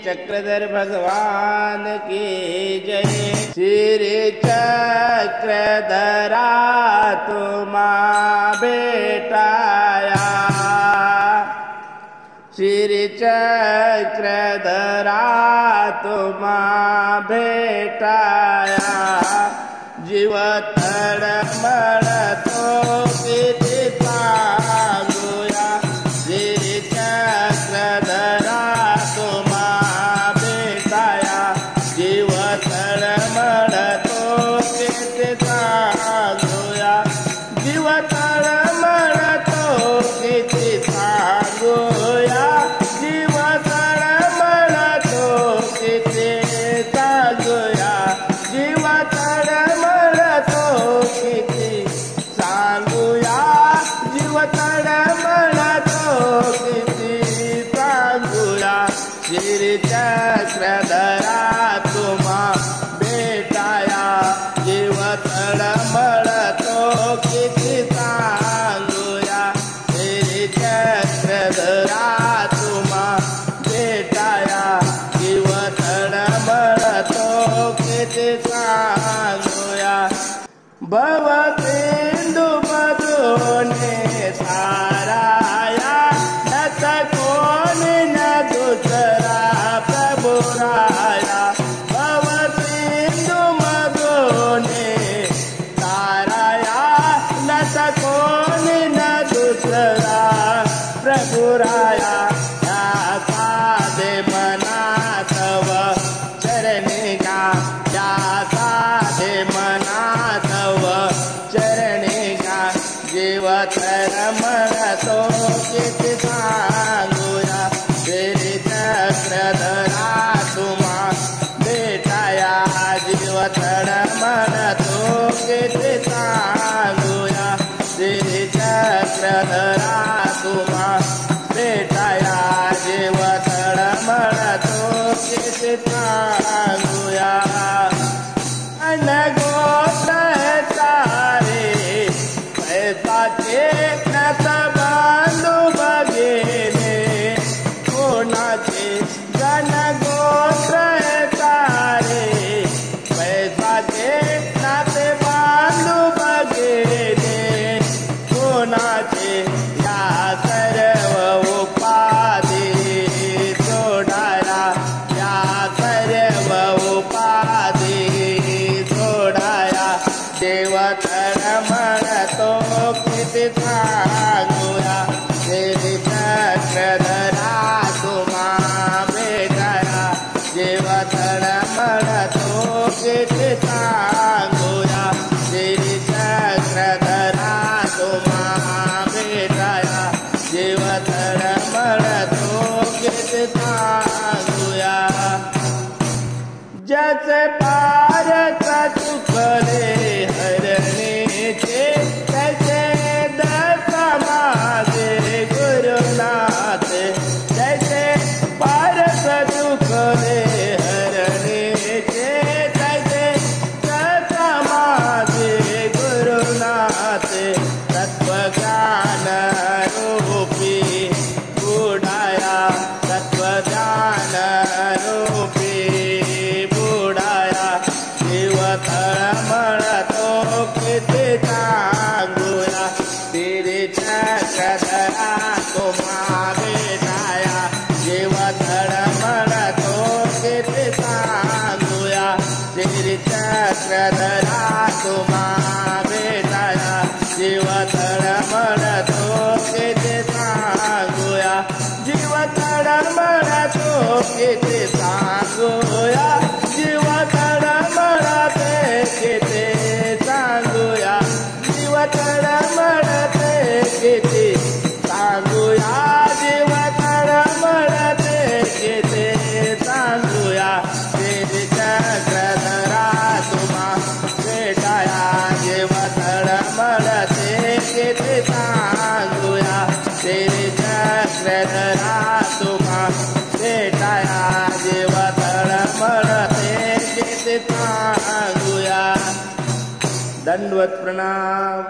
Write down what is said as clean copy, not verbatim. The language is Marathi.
चक्रधर भगवान की जय। श्री चक्रधरा तुम्हा भेटाया, श्री चक्रधरा तुम्हा भेटाया। जीव तळमळतो किती सांगूया, श्री चक्रधरा तुम्हा भेटाया। जीव तळमळतो किती सांगूया, जीव तळमळतो किती सांगूया, जीव तळमळतो किती सांगूया, जीव तळमळतो किती सांगूया, जीव तळमळतो किती सांगूया। श्री चक्रधरा तुम्हा भेटाया, जीव तळमळतो किती सांगूया, श्री चक्रधरा तुम्हा भेटाया। जीव तळमळतो किती सांगूया। भवसिंधू मधुने ताराया, नत कोणी न दुसरा प्रभु राया। भवसिंधू मधुने ताराया, नत कोणी न दुसरा प्रभु राया। या साधे मना तव चरणी गा, या साधे मना तव चरणी गा। जीव तळमळतो किती सांगूया, श्री चक्रधरा तुम्हा भेटाया। जीव तळमळतो किती सांगूया, श्री चक्रधरा तुम्हा भेटाया। जीव तळमळतो किती सांगूया। अनगोत्र सारे पैसाचे नत बांधू बघेने, कोणाचे जनगोत्र सारे पैसाचे नाते बांधू बघेने, कोणाचे या सर्व उपाधी सोडाया, या सर्व उपाधी सोडाया। देव तळमळतो किती सांगूया, श्री चक्रधरा तुम्हा भेटाया। देव तळमळतो किती सांगूया, श्री चक्रधरा तुम्हा भेटाया। देव तळमळतो किती सांगूया। जसे पारस चुकले हरणीचे, तसे दस माझे गुरुनाथ। जसे पारस चुकले हरणीचे, तसे दस माझे गुरुनाथ। तत्वज्ञान रूपी बुडाया, तत्वज्ञान रूपी बुडाया। जीव तळमळतो किती सांगूया, श्री चक्रधरा तुम्हा भेटाया। जीव तळमळतो किती सांगूया, श्री चक्रधरा तुम्हा भेटाया। जीव तळमळतो किती सांगूया, जीव तळमळतो किती सांगूया, जीव तळमळते किती सांगूया, जीव तळमळते किती सांगूया, जीव तळमळते किती सांगूया। श्री चक्रधरा तुम्हा भेटाया, जीव तळमळते किती सांगूया, श्री चक्रधरा तुम्हा भेटाया। जीव तळमळते किती सांगूया। दंडवत प्रणाम।